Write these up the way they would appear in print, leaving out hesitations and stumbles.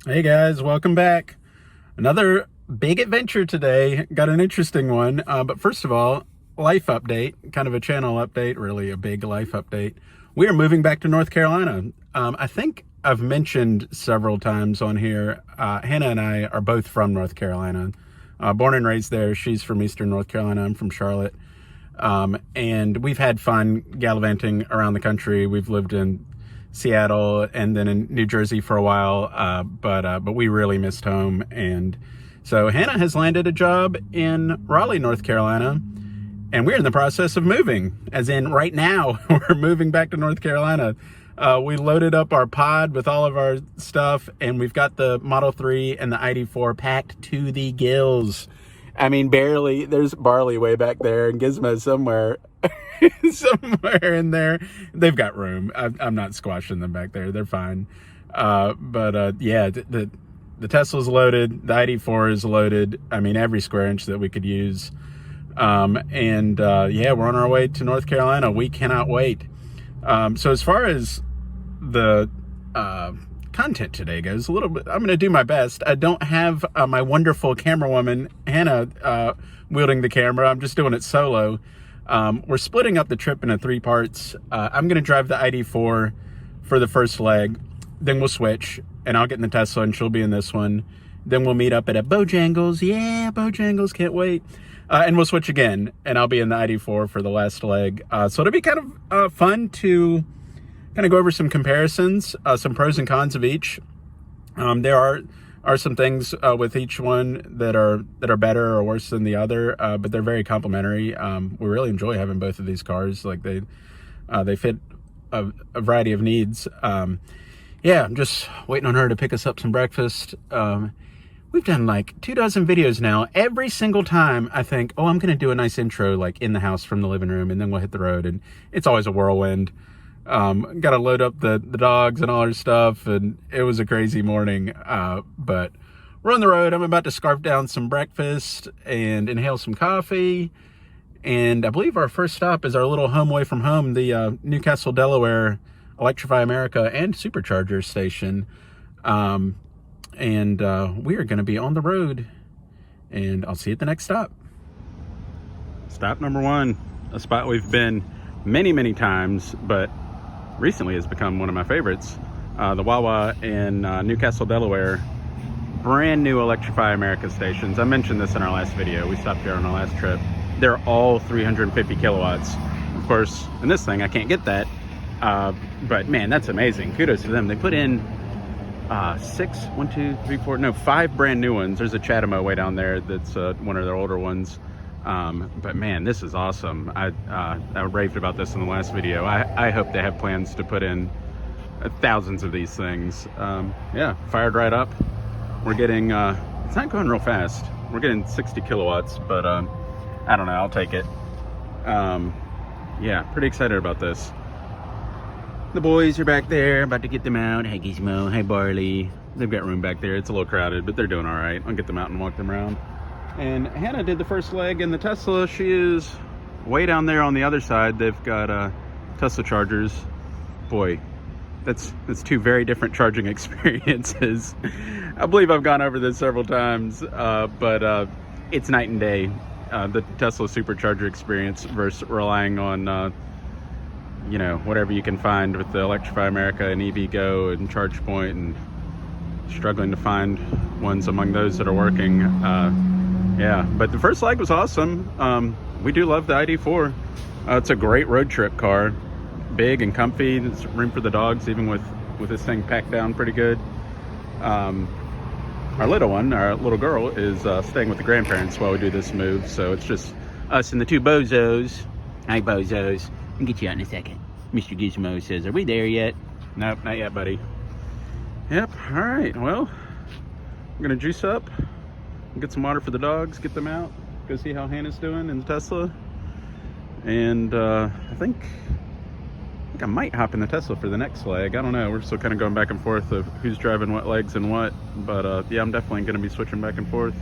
Hey guys, welcome back. Another big adventure today. Got an interesting one. But first of all, life update, kind of a channel update, really a big life update. We are moving back to North Carolina. I think I've mentioned several times on here, Hannah and I are both from North Carolina. Born and raised there. She's from Eastern North Carolina. I'm from Charlotte. And we've had fun gallivanting around the country. We've lived in Seattle and then in New Jersey for a while, but we really missed home. And so Hannah has landed a job in Raleigh, North Carolina, and we're in the process of moving, as in right now. We're moving back to North Carolina. We loaded up our pod with all of our stuff, and we've got the Model 3 and the ID.4 packed to the gills. I mean, barely. There's barley way back there and Gizmo somewhere. Somewhere in there. They've got room. I'm not squashing them back there. They're fine. Yeah, the Tesla's loaded. The ID.4 is loaded. I mean, every square inch that we could use. Yeah, we're on our way to North Carolina. We cannot wait. So as far as the content today goes, a little bit, I'm going to do my best. I don't have my wonderful camera woman Hannah wielding the camera. I'm just doing it solo. We're splitting up the trip into 3 parts. I'm going to drive the ID.4 for the first leg, then we'll switch, and I'll get in the Tesla and she'll be in this one. Then we'll meet up at a Bojangles. Yeah, Bojangles, can't wait. And we'll switch again, and I'll be in the ID.4 for the last leg. So it'll be kind of fun to kind of go over some comparisons, some pros and cons of each. There are some things with each one that are better or worse than the other, but they're very complementary. We really enjoy having both of these cars. Like they fit a variety of needs. Yeah, I'm just waiting on her to pick us up some breakfast. We've done like 24 videos now. Every single time I think, oh, I'm going to do a nice intro like in the house from the living room, and then we'll hit the road, and it's always a whirlwind. Got to load up the dogs and all our stuff, and it was a crazy morning. But we're on the road. I'm about to scarf down some breakfast and inhale some coffee. And I believe our first stop is our little home away from home, the Newcastle, Delaware Electrify America and Supercharger station. We are going to be on the road, and I'll see you at the next stop. Stop number 1, a spot we've been many times, but recently has become one of my favorites. The Wawa in Newcastle, Delaware. Brand new Electrify America stations. I mentioned this in our last video. We stopped there on our last trip. They're all 350 kilowatts. Of course, in this thing, I can't get that. But man, that's amazing. Kudos to them. They put in 5 brand new ones. There's a Chatamo way down there that's one of their older ones. But man, this is awesome. I raved about this in the last video. I hope they have plans to put in thousands of these things. Yeah, fired right up. We're getting, it's not going real fast. We're getting 60 kilowatts, but I don't know, I'll take it. Yeah, pretty excited about this. The boys are back there, about to get them out. Hey Gizmo, hey Barley. They've got room back there. It's a little crowded, but they're doing all right. I'll get them out and walk them around. And Hannah did the first leg in the Tesla. She is way down there on the other side. They've got Tesla chargers. Boy, that's 2 very different charging experiences. I believe I've gone over this several times, but it's night and day. The Tesla supercharger experience versus relying on you know, whatever you can find with the Electrify America and EVgo and ChargePoint, and struggling to find ones among those that are working. Yeah, but the first leg was awesome. We do love the ID.4. It's a great road trip car. Big and comfy. There's room for the dogs, even with this thing packed down pretty good. Our little one, our little girl, is staying with the grandparents while we do this move. So it's just us and the 2 bozos. Hi, bozos. I'll get you out in a second. Mr. Gizmo says, are we there yet? Nope, not yet, buddy. Yep, all right. Well, I'm going to juice up, get some water for the dogs, get them out, go see how Hannah's doing in the Tesla. And I think I might hop in the Tesla for the next leg. I don't know. We're still kind of going back and forth of who's driving what legs and what. But yeah, I'm definitely going to be switching back and forth.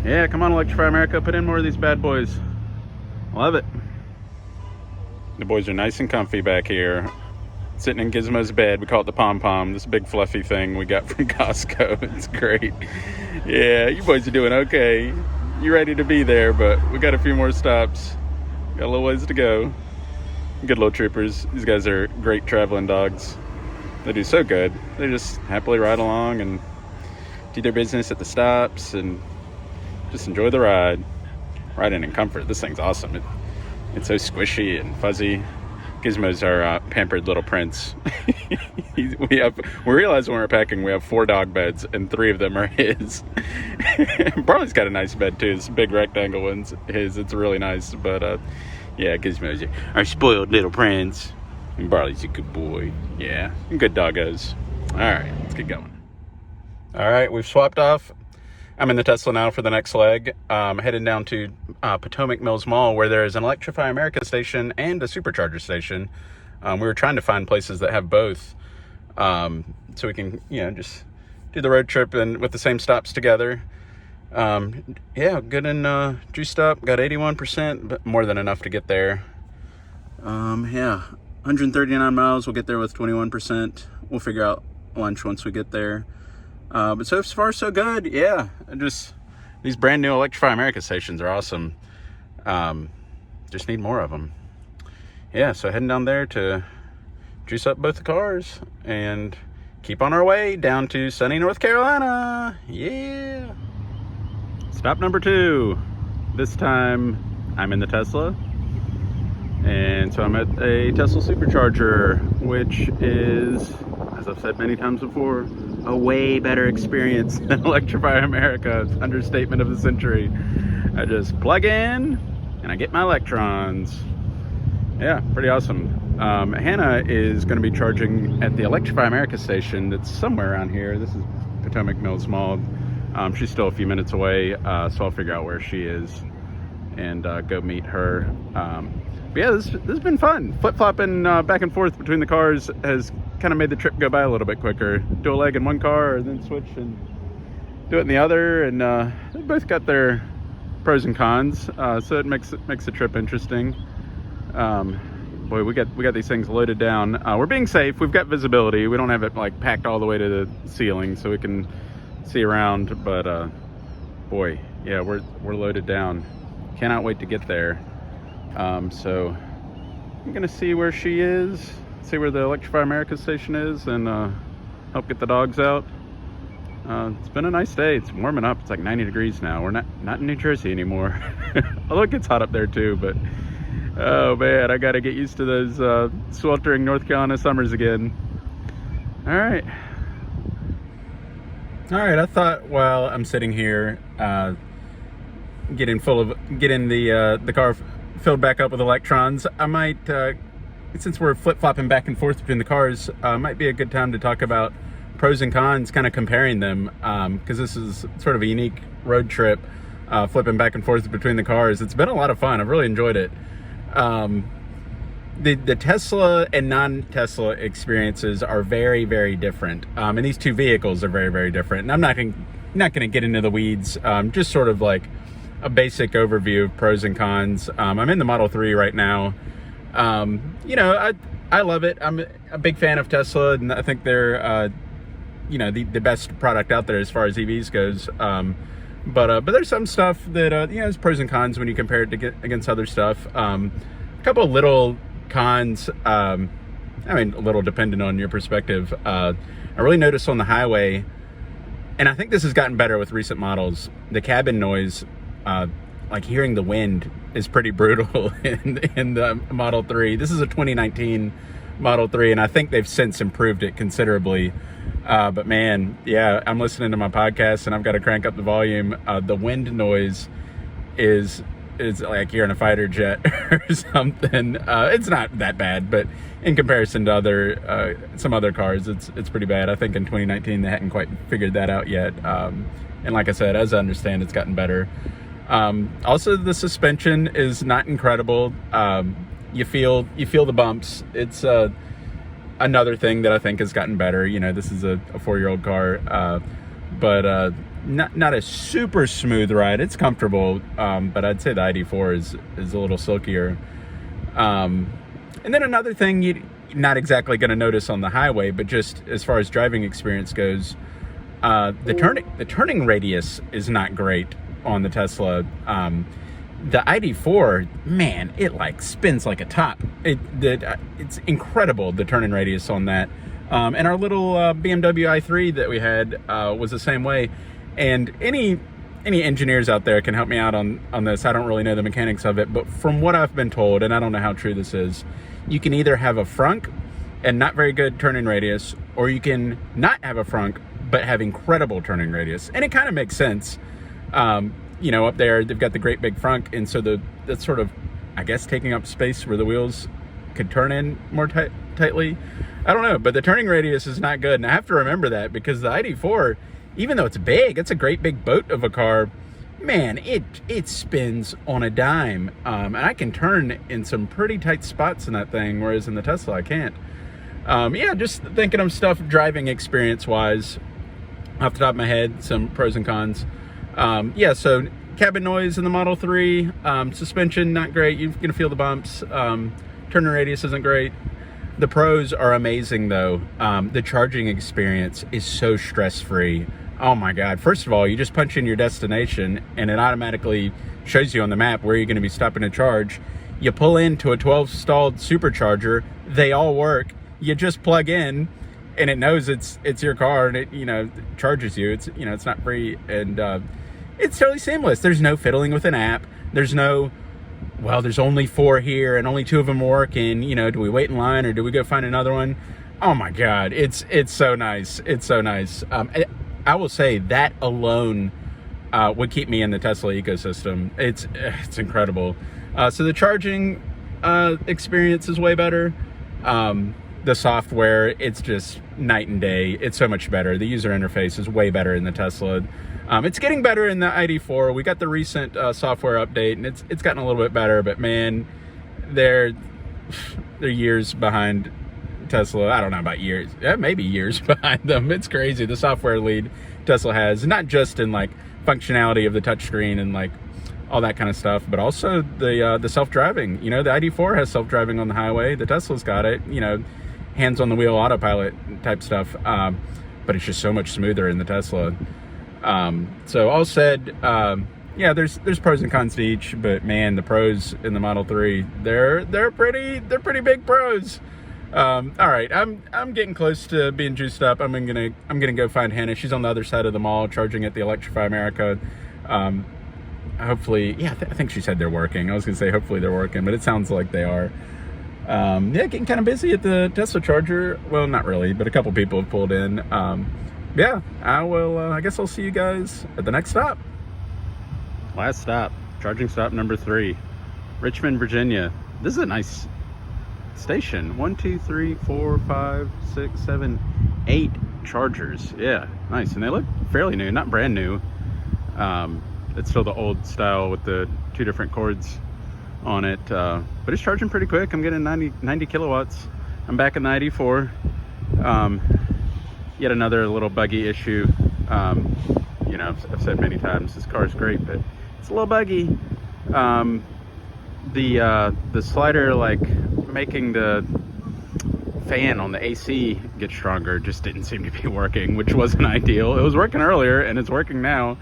Yeah, come on, Electrify America. Put in more of these bad boys. Love it. The boys are nice and comfy back here. sitting in Gizmo's bed. We call it the pom-pom, this big fluffy thing we got from Costco. It's great. Yeah, you boys are doing okay. You ready to be there, but we got a few more stops. Got a little ways to go. Good little troopers. These guys are great traveling dogs. They do so good. They just happily ride along and do their business at the stops and just enjoy the ride. Riding in comfort. This thing's awesome. It's so squishy and fuzzy. Gizmo's our pampered little prince. We realized when we were packing we have 4 dog beds and 3 of them are his. Barley's got a nice bed too. This big rectangle one's his. It's really nice. But yeah, Gizmo's our spoiled little prince. And Barley's a good boy. Yeah, good doggos. All right, let's get going. All right, we've swapped off. I'm in the Tesla now for the next leg. Heading down to Potomac Mills Mall, where there is an Electrify America station and a supercharger station. We were trying to find places that have both, so we can, just do the road trip and with the same stops together. Yeah, good and juiced up. Got 81%, but more than enough to get there. Yeah, 139 miles. We'll get there with 21%. We'll figure out lunch once we get there. But so far so good. Yeah, just these brand new Electrify America stations are awesome. Just need more of them. Yeah, so heading down there to juice up both the cars and keep on our way down to sunny North Carolina. Yeah. Stop number 2. This time I'm in the Tesla. And so I'm at a Tesla supercharger, which is, as I've said many times before, a way better experience than Electrify America. Understatement of the century. I just plug in and I get my electrons. Yeah, pretty awesome. Hannah is going to be charging at the Electrify America station that's somewhere around here. This is Potomac Mills Mall. She's still a few minutes away, so I'll figure out where she is and go meet her. But yeah, this has been fun. Flip-flopping back and forth between the cars has kind of made the trip go by a little bit quicker. Do a leg in one car and then switch and do it in the other, and they both got their pros and cons, so it makes the trip interesting. Boy, we got these things loaded down. We're being safe. We've got visibility. We don't have it like packed all the way to the ceiling, so we can see around. But boy, yeah, we're loaded down. Cannot wait to get there. So I'm gonna see where she is, see where the Electrify America station is, and help get the dogs out. It's been a nice day. It's warming up. It's like 90 degrees now. We're not in New Jersey anymore. Although it gets hot up there too, but oh man, I gotta get used to those sweltering North Carolina summers again. All right, I thought while I'm sitting here getting the car filled back up with electrons, I might, since we're flip-flopping back and forth between the cars, might be a good time to talk about pros and cons, kind of comparing them, because this is sort of a unique road trip, flipping back and forth between the cars. It's been a lot of fun. I've really enjoyed it. The Tesla and non-Tesla experiences are very, very different, and these two vehicles are very, very different. And I'm not going to get into the weeds, just sort of like a basic overview of pros and cons. I'm in the Model 3 right now. I love it. I'm a big fan of Tesla, and I think they're the best product out there as far as EVs goes. But there's some stuff that there's pros and cons when you compare it against other stuff. A couple of little cons. A little dependent on your perspective. I really noticed on the highway, and I think this has gotten better with recent models, the cabin noise. Like hearing the wind is pretty brutal in the Model 3. This is a 2019 Model 3, and I think they've since improved it considerably. But man, yeah, I'm listening to my podcast and I've got to crank up the volume. The wind noise is like you're in a fighter jet or something. It's not that bad, but in comparison to some other cars, it's pretty bad. I think in 2019 they hadn't quite figured that out yet. And like I said, as I understand, it's gotten better. Also, the suspension is not incredible. You feel the bumps. It's another thing that I think has gotten better. This is a 4-year-old car, but not a super smooth ride. It's comfortable, but I'd say the ID.4 is a little silkier. And then another thing, not exactly going to notice on the highway, but just as far as driving experience goes, the turning radius is not great on the Tesla. The ID.4, man, it like spins like a top. It's incredible, the turning radius on that. And our little BMW i3 that we had was the same way. And any engineers out there can help me out on this. I don't really know the mechanics of it, but from what I've been told, and I don't know how true this is, you can either have a frunk and not very good turning radius, or you can not have a frunk but have incredible turning radius. And it kind of makes sense. You know, up there they've got the great big frunk, and so that's sort of, I guess, taking up space where the wheels could turn in more tightly. I don't know, but the turning radius is not good, and I have to remember that, because the ID.4, even though it's big, it's a great big boat of a car, man, it spins on a dime, and I can turn in some pretty tight spots in that thing, whereas in the Tesla I can't. Yeah, just thinking of stuff driving experience wise off the top of my head, some pros and cons. Yeah, so cabin noise in the Model 3, suspension not great, you're gonna feel the bumps, turning radius isn't great. The pros are amazing though. The charging experience is so stress-free. Oh my God. First of all, you just punch in your destination and it automatically shows you on the map where you're going to be stopping to charge. You pull into a 12 stalled supercharger. They all work. You just plug in and it knows it's your car, and it, you know, charges you. It's, you know, it's not free, and it's totally seamless. There's no fiddling with an app. There's no, well, there's only 4 here and only 2 of them work, and, you know, do we wait in line or do we go find another one? Oh my God. It's so nice. It's so nice. I will say that alone would keep me in the Tesla ecosystem. It's incredible. So the charging experience is way better. The software, it's just night and day. It's so much better. The user interface is way better in the Tesla. It's getting better in the ID.4. We got the recent software update, and it's gotten a little bit better, but man, they're years behind Tesla. I don't know about years, maybe years behind them. It's crazy, the software lead Tesla has, not just in like functionality of the touchscreen and like all that kind of stuff, but also the self-driving. You know, the ID.4 has self-driving on the highway. The Tesla's got it, you know, hands on the wheel autopilot type stuff, but it's just so much smoother in the Tesla. So all said, yeah, there's pros and cons to each, but man, the pros in the Model 3, they're pretty big pros. All right, I'm getting close to being juiced up. I'm gonna go find Hannah. She's on the other side of the mall charging at the Electrify America. Hopefully, yeah, I think she said they're working. I was gonna say hopefully they're working, but it sounds like they are. Yeah, getting kind of busy at the Tesla charger. Well, not really, but a couple people have pulled in. Yeah, I will. I guess I'll see you guys at the next stop. Last stop, charging stop number 3, Richmond, Virginia. This is a nice station. 1, 2, 3, 4, 5, 6, 7, 8 chargers. Yeah, nice, and they look fairly new, not brand new. It's still the old style with the 2 different cords on it, but it's charging pretty quick. I'm getting 90 kilowatts. I'm back in the ID.4. Yet another little buggy issue. You know, I've said many times this car is great, but it's a little buggy. The slider, like making the fan on the AC get stronger, just didn't seem to be working, which wasn't ideal. It was working earlier and it's working now,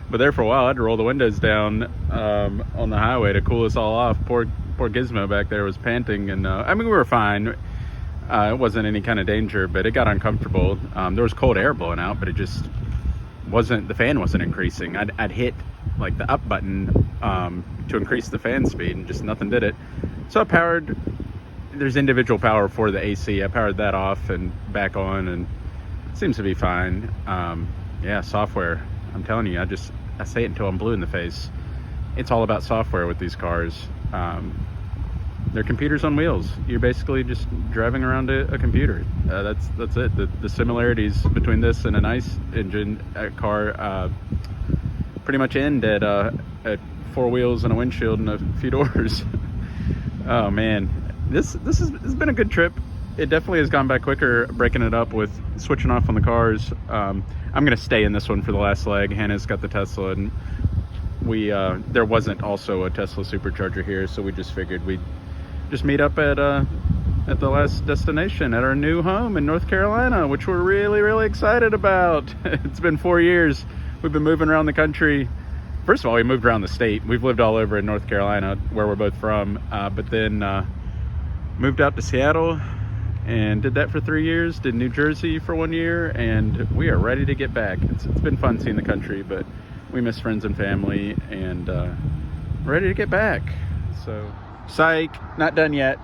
but there for a while I had to roll the windows down on the highway to cool us all off. Poor Gizmo back there was panting, and I mean, we were fine. It wasn't any kind of danger, but it got uncomfortable. There was cold air blowing out, but it just wasn't, the fan wasn't increasing. I'd hit like the up button to increase the fan speed, and just nothing did it. So I powered, there's individual power for the AC. I powered that off and back on, and it seems to be fine. Yeah, software. I'm telling you, I say it until I'm blue in the face. It's all about software with these cars. They're computers on wheels. You're basically just driving around a computer. That's it. The similarities between this and an ICE engine car pretty much end at 4 wheels and a windshield and a few doors. Oh man, this has been a good trip. It definitely has gone by quicker breaking it up with switching off on the cars. I'm gonna stay in this one for the last leg. Hannah's got the Tesla, and there wasn't also a Tesla supercharger here, so we just figured we'd just meet up at at the last destination, at our new home in North Carolina, which we're really, really excited about. It's been 4 years. We've been moving around the country. First of all, we moved around the state. We've lived all over in North Carolina, where we're both from, but then moved out to Seattle and did that for 3 years, did New Jersey for 1 year, and we are ready to get back. It's been fun seeing the country, but we miss friends and family, and ready to get back. So, psych, not done yet.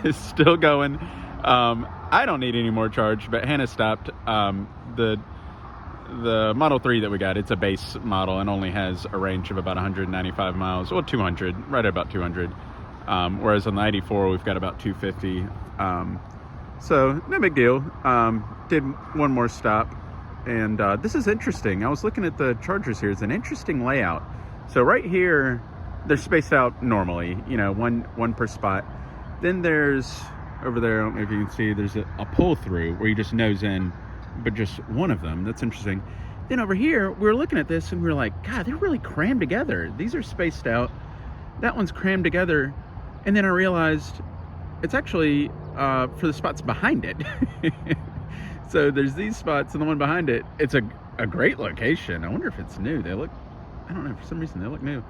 It's still going. I don't need any more charge, but Hannah stopped. The Model 3 that we got, it's a base model and only has a range of about 195 miles, well, 200, right at about 200. Whereas on the ID.4, we've got about 250. So no big deal. Did one more stop, and this is interesting. I was looking at the chargers here. It's an interesting layout. So right here, they're spaced out normally, you know, one per spot. Then there's over there, I don't know if you can see, there's a pull through where you just nose in, but just one of them. That's interesting. Then over here, we were looking at this and we were like, God, they're really crammed together. These are spaced out. That one's crammed together. And then I realized it's actually for the spots behind it. So there's these spots and the one behind it. It's a great location. I wonder if it's new. They look, I don't know, for some reason they look new.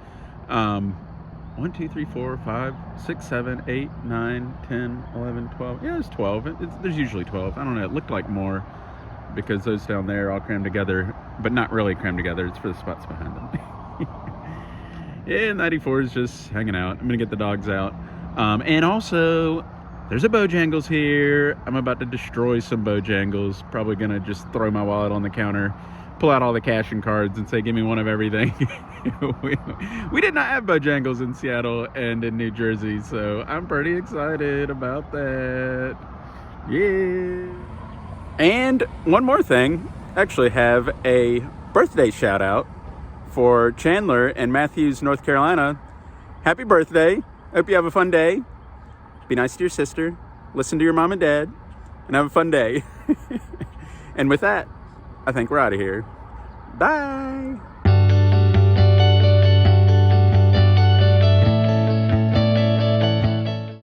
1, 2, 3, 4, 5, 6, 7, 8, 9, 10, 11, 12. Yeah, there's 12. There's usually 12. I don't know. It looked like more because those down there are all crammed together, but not really crammed together. It's for the spots behind them. Yeah, 94 is just hanging out. I'm gonna get the dogs out. And also, there's a Bojangles here. I'm about to destroy some Bojangles. Probably gonna just throw my wallet on the counter, pull out all the cash and cards and say, give me one of everything. we did not have Bojangles in Seattle and in New Jersey, so I'm pretty excited about that. Yeah. And one more thing, actually have a birthday shout out for Chandler in Matthews, North Carolina. Happy birthday. Hope you have a fun day. Be nice to your sister. Listen to your mom and dad. And have a fun day. And with that, I think we're out of here. Bye.